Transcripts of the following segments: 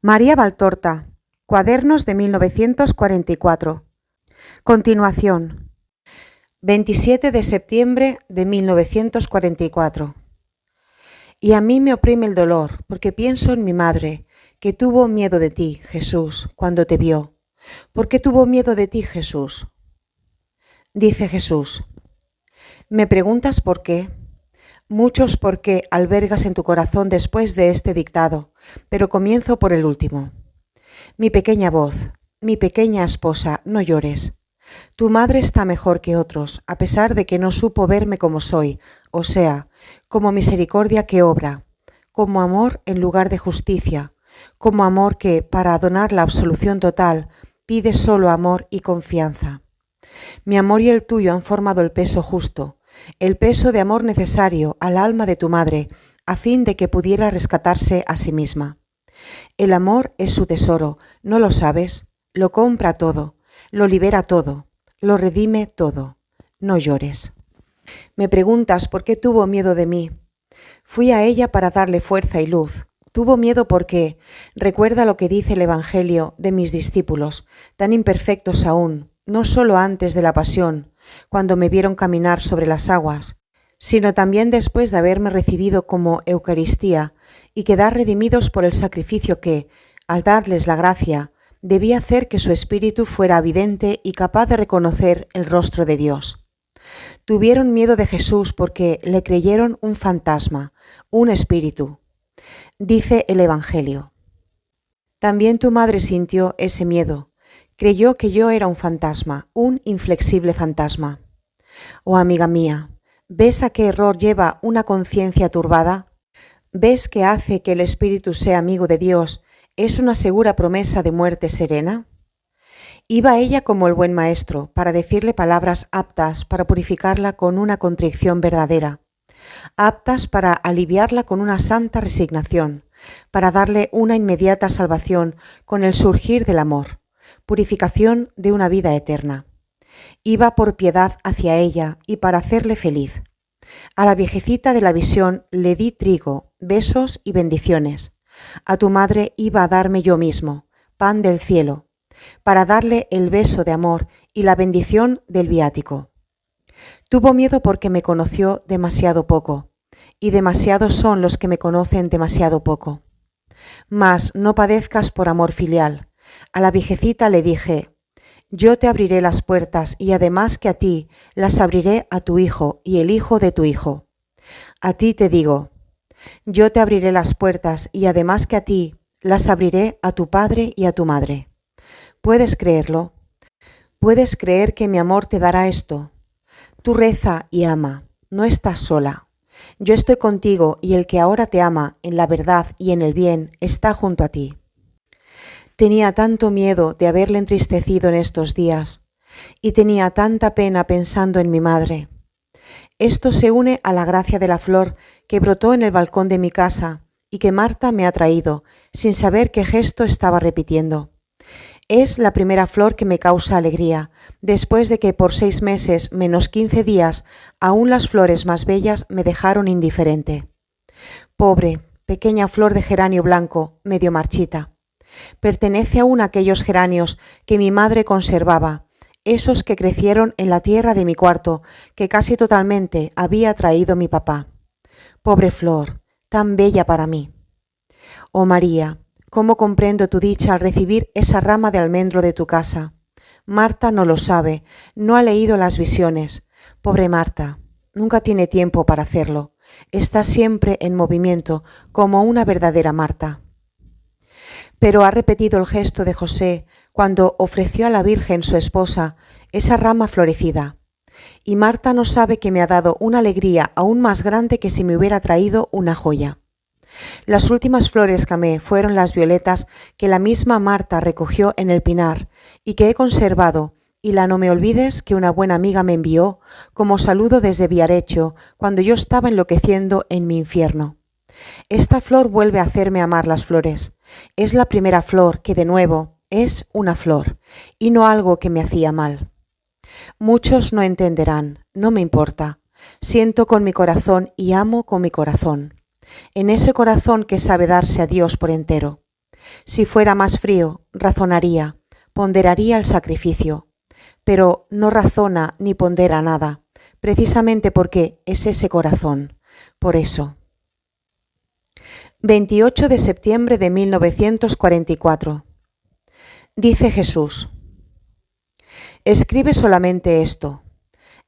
María Valtorta, Cuadernos de 1944. Continuación. 27 de septiembre de 1944. Y a mí me oprime el dolor, porque pienso en mi madre, que tuvo miedo de ti, Jesús, cuando te vio. ¿Por qué tuvo miedo de ti, Jesús? Dice Jesús: ¿me preguntas por qué? Muchos por qué albergas en tu corazón después de este dictado, pero comienzo por el último. Mi pequeña voz, mi pequeña esposa, no llores. Tu madre está mejor que otros, a pesar de que no supo verme como soy, o sea, como misericordia que obra, como amor en lugar de justicia, como amor que, para donar la absolución total, pide solo amor y confianza. Mi amor y el tuyo han formado el peso justo, el peso de amor necesario al alma de tu madre, a fin de que pudiera rescatarse a sí misma. El amor es su tesoro, ¿no lo sabes? Lo compra todo, lo libera todo, lo redime todo. No llores. Me preguntas por qué tuvo miedo de mí. Fui a ella para darle fuerza y luz. Tuvo miedo porque, recuerda lo que dice el Evangelio de mis discípulos, tan imperfectos aún, no solo antes de la pasión, cuando me vieron caminar sobre las aguas, sino también después de haberme recibido como Eucaristía y quedar redimidos por el sacrificio que, al darles la gracia, debía hacer que su espíritu fuera evidente y capaz de reconocer el rostro de Dios. Tuvieron miedo de Jesús porque le creyeron un fantasma, un espíritu. Dice el Evangelio: también tu madre sintió ese miedo, creyó que yo era un fantasma, un inflexible fantasma. Oh amiga mía, ¿ves a qué error lleva una conciencia turbada? ¿Ves que hace que el espíritu sea amigo de Dios es una segura promesa de muerte serena? Iba ella como el buen maestro para decirle palabras aptas para purificarla con una contrición verdadera, aptas para aliviarla con una santa resignación, para darle una inmediata salvación con el surgir del amor, purificación de una vida eterna. Iba por piedad hacia ella y para hacerle feliz. A la viejecita de la visión le di trigo, besos y bendiciones. A tu madre iba a darme yo mismo, pan del cielo, para darle el beso de amor y la bendición del viático. Tuvo miedo porque me conoció demasiado poco, y demasiados son los que me conocen demasiado poco. Mas no padezcas por amor filial. A la viejecita le dije: yo te abriré las puertas y además que a ti, las abriré a tu hijo y el hijo de tu hijo. A ti te digo: yo te abriré las puertas y además que a ti, las abriré a tu padre y a tu madre. ¿Puedes creerlo? ¿Puedes creer que mi amor te dará esto? Tú reza y ama, no estás sola. Yo estoy contigo y el que ahora te ama en la verdad y en el bien está junto a ti. Tenía tanto miedo de haberle entristecido en estos días y tenía tanta pena pensando en mi madre. Esto se une a la gracia de la flor que brotó en el balcón de mi casa y que Marta me ha traído, sin saber qué gesto estaba repitiendo. Es la primera flor que me causa alegría, después de que por 6 meses menos 15 días aún las flores más bellas me dejaron indiferente. Pobre, pequeña flor de geranio blanco, medio marchita. Pertenece aún a aquellos geranios que mi madre conservaba, esos que crecieron en la tierra de mi cuarto, que casi totalmente había traído mi papá. Pobre flor, tan bella para mí. Oh María, cómo comprendo tu dicha al recibir esa rama de almendro de tu casa. Marta no lo sabe, no ha leído las visiones. Pobre Marta, nunca tiene tiempo para hacerlo. Está siempre en movimiento, como una verdadera Marta. Pero ha repetido el gesto de José cuando ofreció a la Virgen su esposa esa rama florecida. Y Marta no sabe que me ha dado una alegría aún más grande que si me hubiera traído una joya. Las últimas flores que amé fueron las violetas que la misma Marta recogió en el pinar y que he conservado, y la no me olvides que una buena amiga me envió como saludo desde Viareggio cuando yo estaba enloqueciendo en mi infierno. Esta flor vuelve a hacerme amar las flores. Es la primera flor que, de nuevo, es una flor, y no algo que me hacía mal. Muchos no entenderán, no me importa. Siento con mi corazón y amo con mi corazón. En ese corazón que sabe darse a Dios por entero. Si fuera más frío, razonaría, ponderaría el sacrificio, pero no razona ni pondera nada, precisamente porque es ese corazón. Por eso. 28 de septiembre de 1944. Dice Jesús: escribe solamente esto.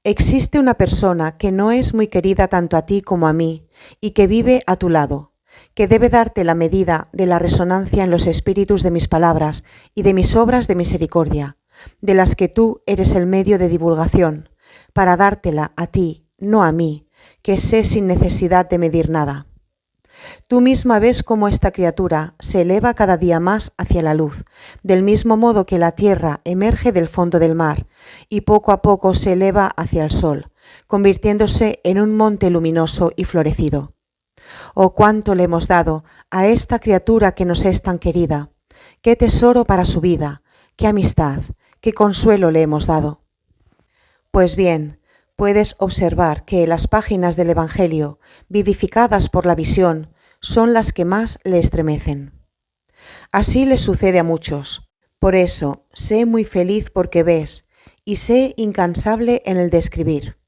Existe una persona que no es muy querida tanto a ti como a mí y que vive a tu lado, que debe darte la medida de la resonancia en los espíritus de mis palabras y de mis obras de misericordia, de las que tú eres el medio de divulgación, para dártela a ti, no a mí, que sé sin necesidad de medir nada. Tú misma ves cómo esta criatura se eleva cada día más hacia la luz, del mismo modo que la tierra emerge del fondo del mar y poco a poco se eleva hacia el sol, convirtiéndose en un monte luminoso y florecido. Oh, cuánto le hemos dado a esta criatura que nos es tan querida, qué tesoro para su vida, qué amistad, qué consuelo le hemos dado. Pues bien, puedes observar que las páginas del Evangelio, vivificadas por la visión, son las que más le estremecen. Así le sucede a muchos. Por eso, sé muy feliz porque ves, y sé incansable en el de escribir.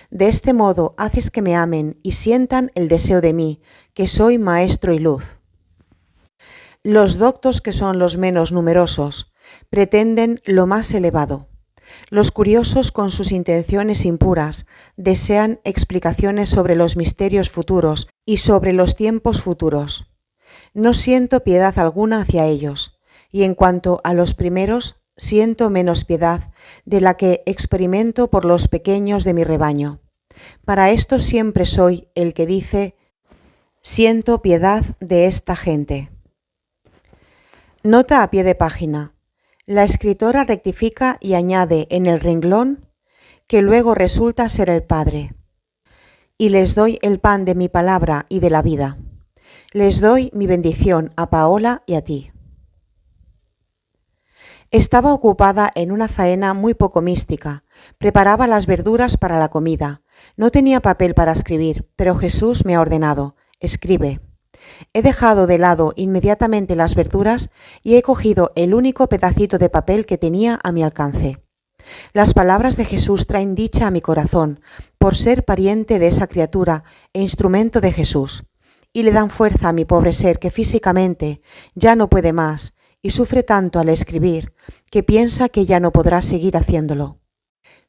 De este modo haces que me amen y sientan el deseo de mí, que soy maestro y luz. Los doctos, que son los menos numerosos, pretenden lo más elevado. Los curiosos, con sus intenciones impuras, desean explicaciones sobre los misterios futuros y sobre los tiempos futuros. No siento piedad alguna hacia ellos, y en cuanto a los primeros, siento menos piedad de la que experimento por los pequeños de mi rebaño. Para esto siempre soy el que dice: siento piedad de esta gente. Nota a pie de página. La escritora rectifica y añade en el renglón que luego resulta ser el Padre. Y les doy el pan de mi palabra y de la vida. Les doy mi bendición a Paola y a ti. Estaba ocupada en una faena muy poco mística. Preparaba las verduras para la comida. No tenía papel para escribir, pero Jesús me ha ordenado: escribe. He dejado de lado inmediatamente las verduras y he cogido el único pedacito de papel que tenía a mi alcance. Las palabras de Jesús traen dicha a mi corazón por ser pariente de esa criatura e instrumento de Jesús, y le dan fuerza a mi pobre ser que físicamente ya no puede más y sufre tanto al escribir que piensa que ya no podrá seguir haciéndolo.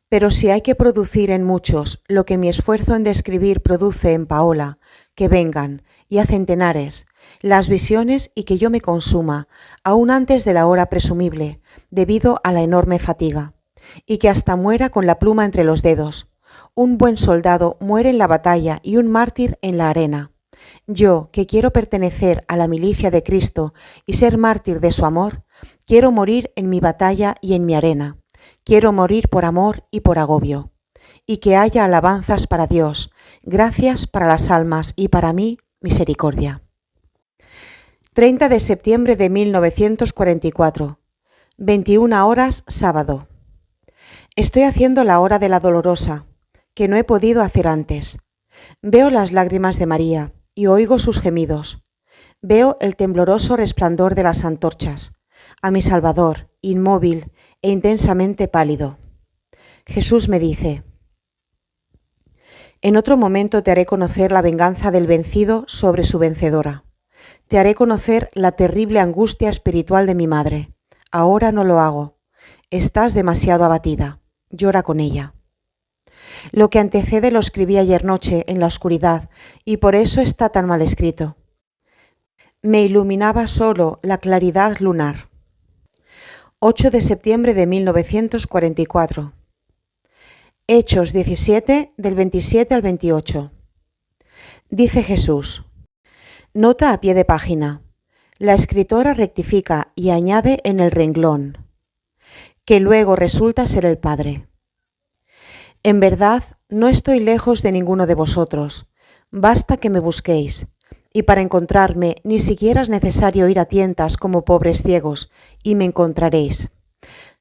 Pero si hay que producir en muchos lo que mi esfuerzo en describir produce en Paola, que vengan, y a centenares, las visiones y que yo me consuma, aún antes de la hora presumible, debido a la enorme fatiga, y que hasta muera con la pluma entre los dedos. Un buen soldado muere en la batalla y un mártir en la arena. Yo, que quiero pertenecer a la milicia de Cristo y ser mártir de su amor, quiero morir en mi batalla y en mi arena. Quiero morir por amor y por agobio. Y que haya alabanzas para Dios, gracias para las almas y para mí, misericordia. 30 de septiembre de 1944, 21 horas, sábado. Estoy haciendo la hora de la dolorosa, que no he podido hacer antes. Veo las lágrimas de María y oigo sus gemidos. Veo el tembloroso resplandor de las antorchas, a mi Salvador, inmóvil e intensamente pálido. Jesús me dice: en otro momento te haré conocer la venganza del vencido sobre su vencedora. Te haré conocer la terrible angustia espiritual de mi madre. Ahora no lo hago. Estás demasiado abatida. Llora con ella. Lo que antecede lo escribí ayer noche en la oscuridad y por eso está tan mal escrito. Me iluminaba solo la claridad lunar. 8 de septiembre de 1944. Hechos 17, del 27 al 28. Dice Jesús. Nota a pie de página. La escritora rectifica y añade en el renglón, que luego resulta ser el Padre. En verdad, no estoy lejos de ninguno de vosotros. Basta que me busquéis, y para encontrarme ni siquiera es necesario ir a tientas como pobres ciegos, y me encontraréis.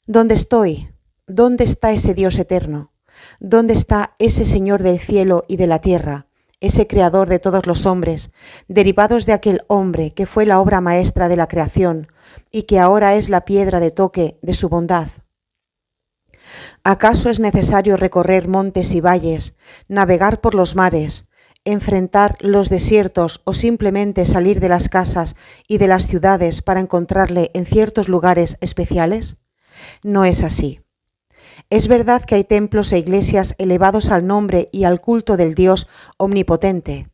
¿Dónde estoy? ¿Dónde está ese Dios eterno? ¿Dónde está ese Señor del cielo y de la tierra, ese creador de todos los hombres, derivados de aquel hombre que fue la obra maestra de la creación y que ahora es la piedra de toque de su bondad? ¿Acaso es necesario recorrer montes y valles, navegar por los mares, enfrentar los desiertos o simplemente salir de las casas y de las ciudades para encontrarle en ciertos lugares especiales? No es así. Es verdad que hay templos e iglesias elevados al nombre y al culto del Dios omnipotente,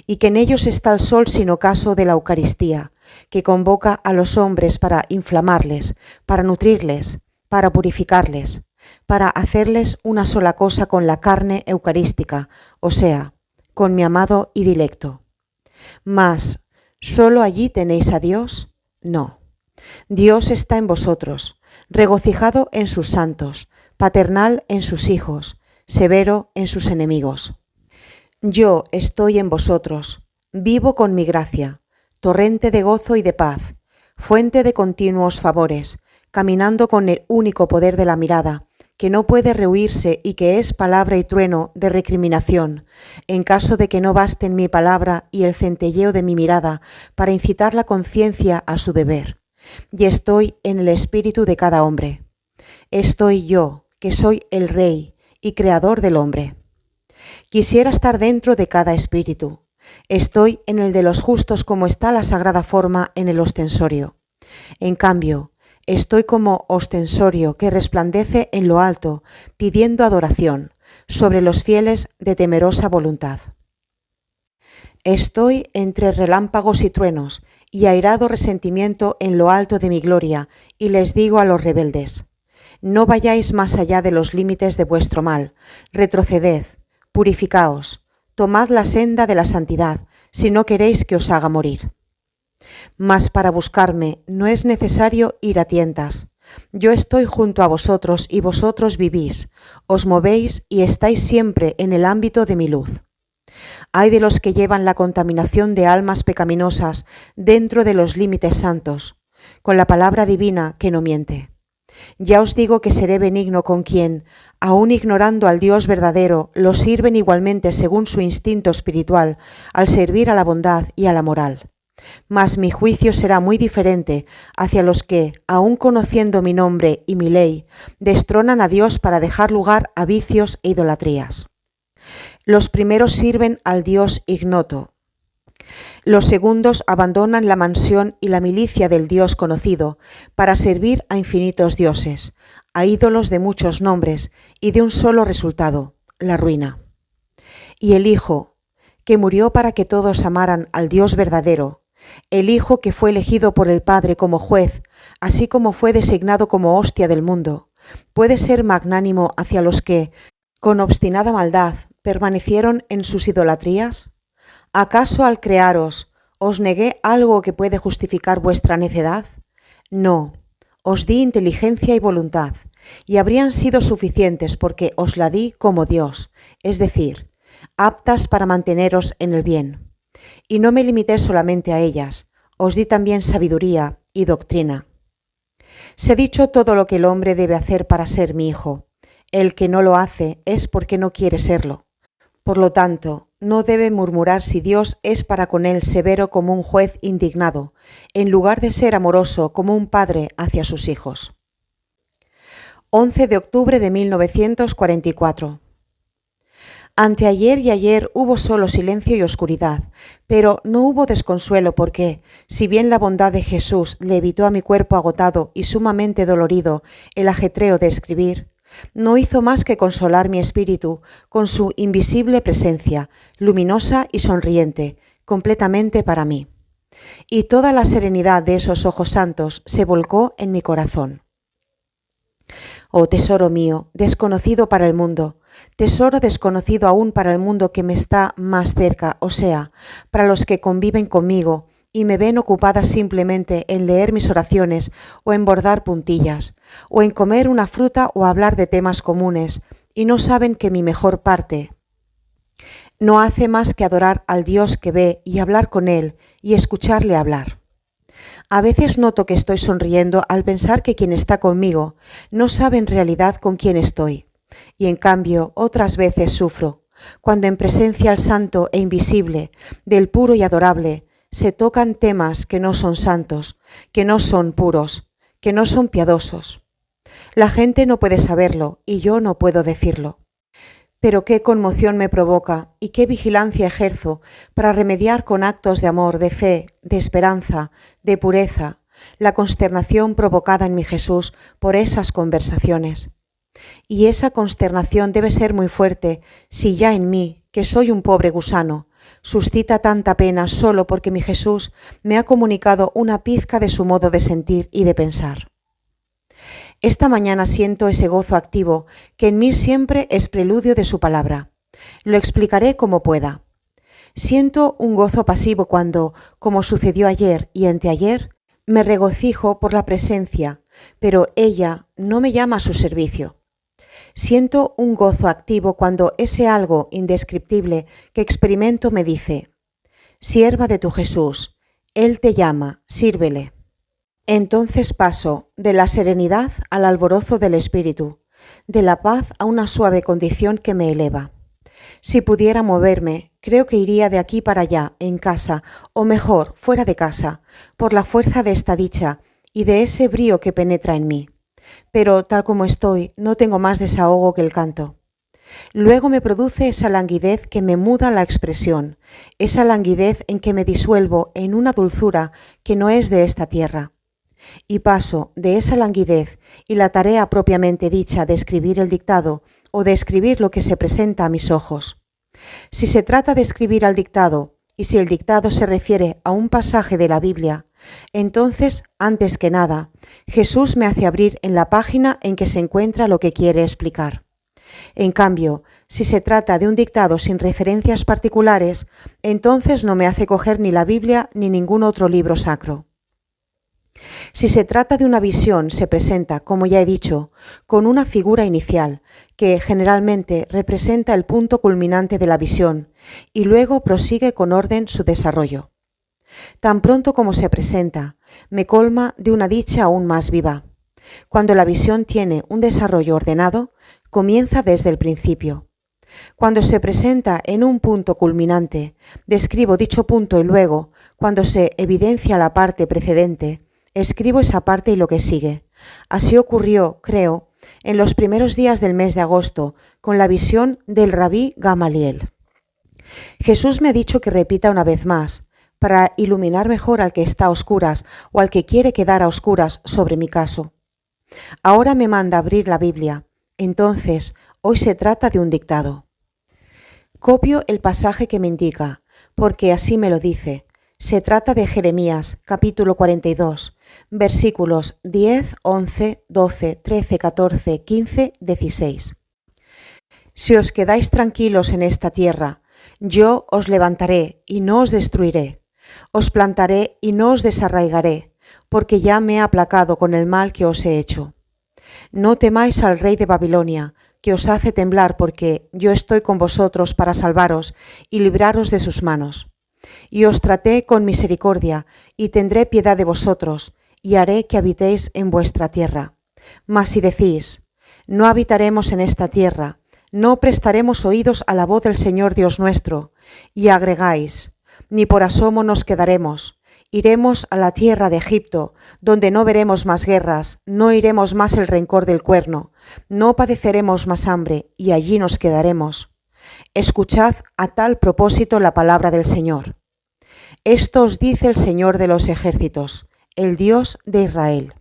y que en ellos está el sol sin ocaso de la Eucaristía, que convoca a los hombres para inflamarles, para nutrirles, para purificarles, para hacerles una sola cosa con la carne eucarística, o sea, con mi amado y dilecto. Mas, ¿solo allí tenéis a Dios? No. Dios está en vosotros, regocijado en sus santos, paternal en sus hijos, severo en sus enemigos. Yo estoy en vosotros, vivo con mi gracia, torrente de gozo y de paz, fuente de continuos favores, caminando con el único poder de la mirada, que no puede rehuirse y que es palabra y trueno de recriminación, en caso de que no basten mi palabra y el centelleo de mi mirada para incitar la conciencia a su deber. Y estoy en el espíritu de cada hombre. Estoy yo, que soy el Rey y Creador del hombre. Quisiera estar dentro de cada espíritu. Estoy en el de los justos como está la sagrada forma en el ostensorio. En cambio, estoy como ostensorio que resplandece en lo alto, pidiendo adoración, sobre los fieles de temerosa voluntad. Estoy entre relámpagos y truenos, y airado resentimiento en lo alto de mi gloria, y les digo a los rebeldes: no vayáis más allá de los límites de vuestro mal, retroceded, purificaos, tomad la senda de la santidad, si no queréis que os haga morir. Mas para buscarme no es necesario ir a tientas. Yo estoy junto a vosotros y vosotros vivís, os movéis y estáis siempre en el ámbito de mi luz. Ay de los que llevan la contaminación de almas pecaminosas dentro de los límites santos, con la palabra divina que no miente. Ya os digo que seré benigno con quien, aun ignorando al Dios verdadero, lo sirven igualmente según su instinto espiritual, al servir a la bondad y a la moral. Mas mi juicio será muy diferente hacia los que, aun conociendo mi nombre y mi ley, destronan a Dios para dejar lugar a vicios e idolatrías. Los primeros sirven al Dios ignoto. Los segundos abandonan la mansión y la milicia del Dios conocido para servir a infinitos dioses, a ídolos de muchos nombres y de un solo resultado, la ruina. Y el Hijo, que murió para que todos amaran al Dios verdadero, el Hijo que fue elegido por el Padre como juez, así como fue designado como hostia del mundo, puede ser magnánimo hacia los que, con obstinada maldad, permanecieron en sus idolatrías. ¿Acaso al crearos os negué algo que puede justificar vuestra necedad? No, os di inteligencia y voluntad, y habrían sido suficientes porque os la di como Dios, es decir, aptas para manteneros en el bien. Y no me limité solamente a ellas, os di también sabiduría y doctrina. Se ha dicho todo lo que el hombre debe hacer para ser mi hijo. El que no lo hace es porque no quiere serlo. Por lo tanto, no debe murmurar si Dios es para con él severo como un juez indignado, en lugar de ser amoroso como un padre hacia sus hijos. 11 de octubre de 1944. Anteayer y ayer hubo solo silencio y oscuridad, pero no hubo desconsuelo porque, si bien la bondad de Jesús le evitó a mi cuerpo agotado y sumamente dolorido el ajetreo de escribir, no hizo más que consolar mi espíritu con su invisible presencia, luminosa y sonriente, completamente para mí. Y toda la serenidad de esos ojos santos se volcó en mi corazón. Oh tesoro mío, desconocido para el mundo, tesoro desconocido aún para el mundo que me está más cerca, o sea, para los que conviven conmigo y me ven ocupada simplemente en leer mis oraciones o en bordar puntillas, o en comer una fruta o hablar de temas comunes, y no saben que mi mejor parte no hace más que adorar al Dios que ve y hablar con Él y escucharle hablar. A veces noto que estoy sonriendo al pensar que quien está conmigo no sabe en realidad con quién estoy, y en cambio otras veces sufro, cuando en presencia al santo e invisible, del puro y adorable, se tocan temas que no son santos, que no son puros, que no son piadosos. La gente no puede saberlo y yo no puedo decirlo. Pero qué conmoción me provoca y qué vigilancia ejerzo para remediar con actos de amor, de fe, de esperanza, de pureza, la consternación provocada en mi Jesús por esas conversaciones. Y esa consternación debe ser muy fuerte si ya en mí, que soy un pobre gusano, suscita tanta pena solo porque mi Jesús me ha comunicado una pizca de su modo de sentir y de pensar. Esta mañana siento ese gozo activo que en mí siempre es preludio de su palabra. Lo explicaré como pueda. Siento un gozo pasivo cuando, como sucedió ayer y anteayer, me regocijo por la presencia, pero ella no me llama a su servicio. Siento un gozo activo cuando ese algo indescriptible que experimento me dice: sierva de tu Jesús, Él te llama, sírvele. Entonces paso de la serenidad al alborozo del espíritu, de la paz a una suave condición que me eleva. Si pudiera moverme, creo que iría de aquí para allá, en casa, o mejor, fuera de casa, por la fuerza de esta dicha y de ese brío que penetra en mí. Pero tal como estoy, no tengo más desahogo que el canto. Luego me produce esa languidez que me muda la expresión, esa languidez en que me disuelvo en una dulzura que no es de esta tierra. Y paso de esa languidez y la tarea propiamente dicha de escribir el dictado o de escribir lo que se presenta a mis ojos. Si se trata de escribir al dictado y si el dictado se refiere a un pasaje de la Biblia, entonces, antes que nada, Jesús me hace abrir en la página en que se encuentra lo que quiere explicar. En cambio, si se trata de un dictado sin referencias particulares, entonces no me hace coger ni la Biblia ni ningún otro libro sacro. Si se trata de una visión, se presenta, como ya he dicho, con una figura inicial, que generalmente representa el punto culminante de la visión, y luego prosigue con orden su desarrollo. Tan pronto como se presenta, me colma de una dicha aún más viva. Cuando la visión tiene un desarrollo ordenado, comienza desde el principio. Cuando se presenta en un punto culminante, describo dicho punto y luego, cuando se evidencia la parte precedente, escribo esa parte y lo que sigue. Así ocurrió, creo, en los primeros días del mes de agosto, con la visión del rabí Gamaliel. Jesús me ha dicho que repita una vez más, para iluminar mejor al que está a oscuras o al que quiere quedar a oscuras sobre mi caso. Ahora me manda abrir la Biblia. Entonces, hoy se trata de un dictado. Copio el pasaje que me indica, porque así me lo dice. Se trata de Jeremías, capítulo 42, versículos 10, 11, 12, 13, 14, 15, 16. Si os quedáis tranquilos en esta tierra, yo os levantaré y no os destruiré. Os plantaré y no os desarraigaré, porque ya me he aplacado con el mal que os he hecho. No temáis al rey de Babilonia, que os hace temblar, porque yo estoy con vosotros para salvaros y libraros de sus manos. Y os traté con misericordia, y tendré piedad de vosotros, y haré que habitéis en vuestra tierra. Mas si decís, no habitaremos en esta tierra, no prestaremos oídos a la voz del Señor Dios nuestro, y agregáis, ni por asomo nos quedaremos, iremos a la tierra de Egipto, donde no veremos más guerras, no iremos más el rencor del cuerno, no padeceremos más hambre, y allí nos quedaremos. Escuchad a tal propósito la palabra del Señor. Esto os dice el Señor de los ejércitos, el Dios de Israel.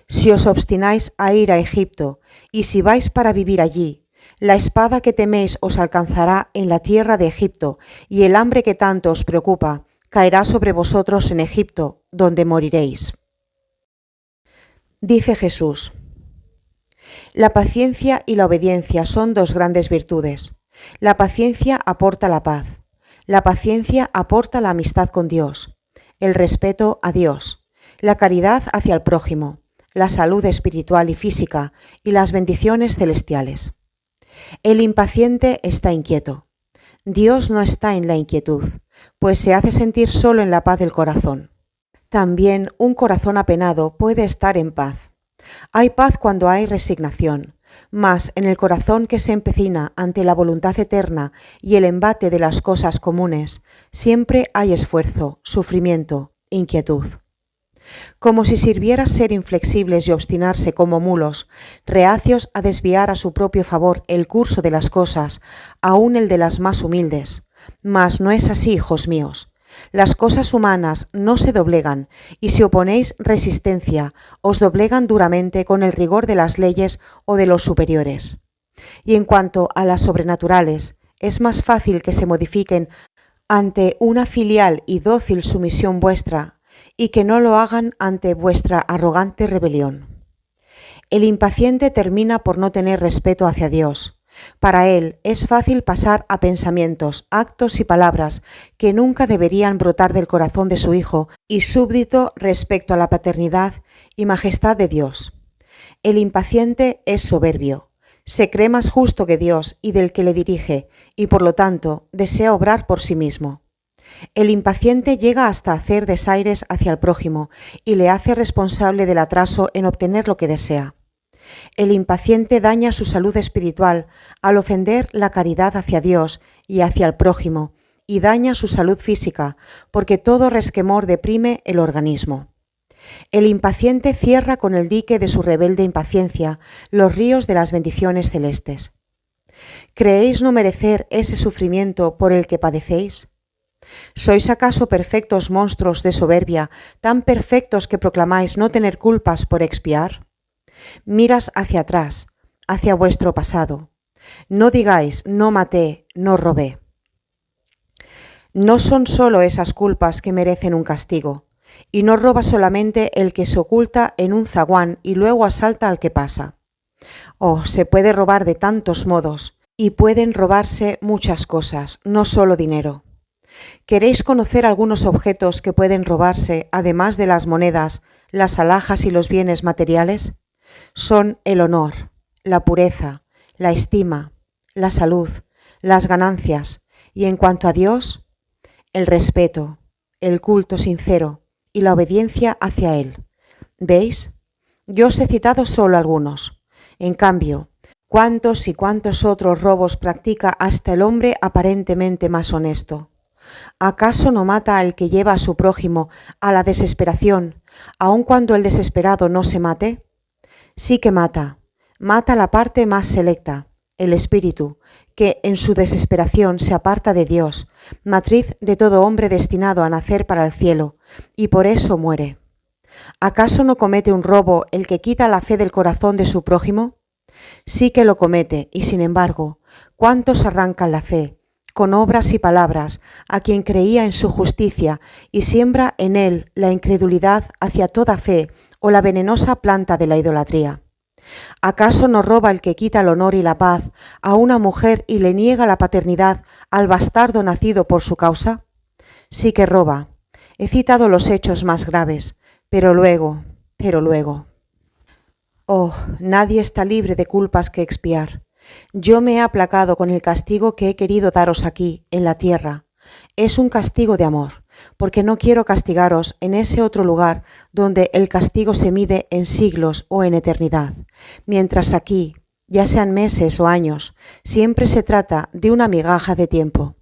Si os obstináis a ir a Egipto, y si vais para vivir allí, la espada que teméis os alcanzará en la tierra de Egipto, y el hambre que tanto os preocupa caerá sobre vosotros en Egipto, donde moriréis. Dice Jesús: la paciencia y la obediencia son dos grandes virtudes. La paciencia aporta la paz. La paciencia aporta la amistad con Dios, el respeto a Dios, la caridad hacia el prójimo, la salud espiritual y física y las bendiciones celestiales. El impaciente está inquieto. Dios no está en la inquietud, pues se hace sentir solo en la paz del corazón. También un corazón apenado puede estar en paz. Hay paz cuando hay resignación, Mas en el corazón que se empecina ante la voluntad eterna y el embate de las cosas comunes, siempre hay esfuerzo, sufrimiento, inquietud. Como si sirviera ser inflexibles y obstinarse como mulos, reacios a desviar a su propio favor el curso de las cosas, aun el de las más humildes. Mas no es así, hijos míos. Las cosas humanas no se doblegan, y si oponéis resistencia, os doblegan duramente con el rigor de las leyes o de los superiores. Y en cuanto a las sobrenaturales, es más fácil que se modifiquen ante una filial y dócil sumisión vuestra, y que no lo hagan ante vuestra arrogante rebelión. El impaciente termina por no tener respeto hacia Dios. Para él es fácil pasar a pensamientos, actos y palabras que nunca deberían brotar del corazón de su hijo y súbdito respecto a la paternidad y majestad de Dios. El impaciente es soberbio, se cree más justo que Dios y del que le dirige, y por lo tanto desea obrar por sí mismo. El impaciente llega hasta hacer desaires hacia el prójimo y le hace responsable del atraso en obtener lo que desea. El impaciente daña su salud espiritual al ofender la caridad hacia Dios y hacia el prójimo, y daña su salud física, porque todo resquemor deprime el organismo. El impaciente cierra con el dique de su rebelde impaciencia los ríos de las bendiciones celestes. ¿Creéis no merecer ese sufrimiento por el que padecéis? ¿Sois acaso perfectos monstruos de soberbia, tan perfectos que proclamáis no tener culpas por expiar? Miras hacia atrás, hacia vuestro pasado. No digáis, no maté, no robé. No son solo esas culpas que merecen un castigo, y no roba solamente el que se oculta en un zaguán y luego asalta al que pasa. Oh, se puede robar de tantos modos, y pueden robarse muchas cosas, no solo dinero. ¿Queréis conocer algunos objetos que pueden robarse, además de las monedas, las alhajas y los bienes materiales? Son el honor, la pureza, la estima, la salud, las ganancias, y en cuanto a Dios, el respeto, el culto sincero y la obediencia hacia Él. ¿Veis? Yo os he citado solo algunos. En cambio, ¿cuántos y cuántos otros robos practica hasta el hombre aparentemente más honesto? ¿Acaso no mata al que lleva a su prójimo a la desesperación, aun cuando el desesperado no se mate? Sí que mata la parte más selecta, el espíritu, que en su desesperación se aparta de Dios, matriz de todo hombre destinado a nacer para el cielo, y por eso muere. ¿Acaso no comete un robo el que quita la fe del corazón de su prójimo? Sí que lo comete, y sin embargo, ¿cuántos arrancan la fe, con obras y palabras, a quien creía en su justicia y siembra en él la incredulidad hacia toda fe o la venenosa planta de la idolatría? ¿Acaso no roba el que quita el honor y la paz a una mujer y le niega la paternidad al bastardo nacido por su causa? Sí que roba. He citado los hechos más graves, pero luego. Oh, nadie está libre de culpas que expiar. Yo me he aplacado con el castigo que he querido daros aquí, en la tierra. Es un castigo de amor, porque no quiero castigaros en ese otro lugar donde el castigo se mide en siglos o en eternidad, mientras aquí, ya sean meses o años, siempre se trata de una migaja de tiempo.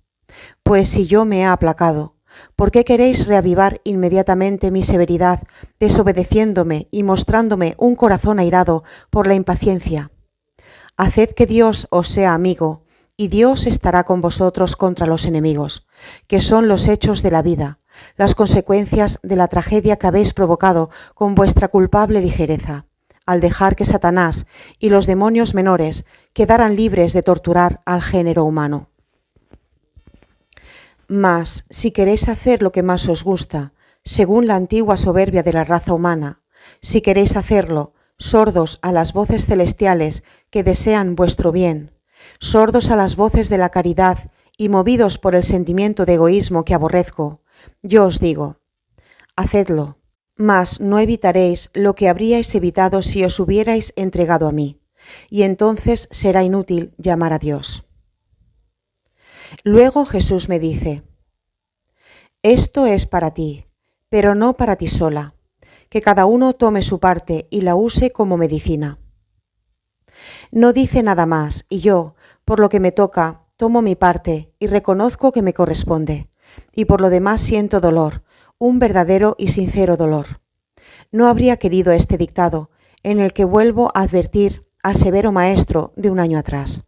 Pues si yo me he aplacado, ¿por qué queréis reavivar inmediatamente mi severidad, desobedeciéndome y mostrándome un corazón airado por la impaciencia? Haced que Dios os sea amigo, y Dios estará con vosotros contra los enemigos, que son los hechos de la vida, las consecuencias de la tragedia que habéis provocado con vuestra culpable ligereza, al dejar que Satanás y los demonios menores quedaran libres de torturar al género humano. Mas, si queréis hacer lo que más os gusta, según la antigua soberbia de la raza humana, si queréis hacerlo, sordos a las voces celestiales que desean vuestro bien, sordos a las voces de la caridad y movidos por el sentimiento de egoísmo que aborrezco, yo os digo, hacedlo, mas no evitaréis lo que habríais evitado si os hubierais entregado a mí, y entonces será inútil llamar a Dios. Luego Jesús me dice, esto es para ti, pero no para ti sola, que cada uno tome su parte y la use como medicina. No dice nada más, y yo, por lo que me toca, tomo mi parte y reconozco que me corresponde. Y por lo demás siento dolor, un verdadero y sincero dolor. No habría querido este dictado, en el que vuelvo a advertir al severo maestro de un año atrás.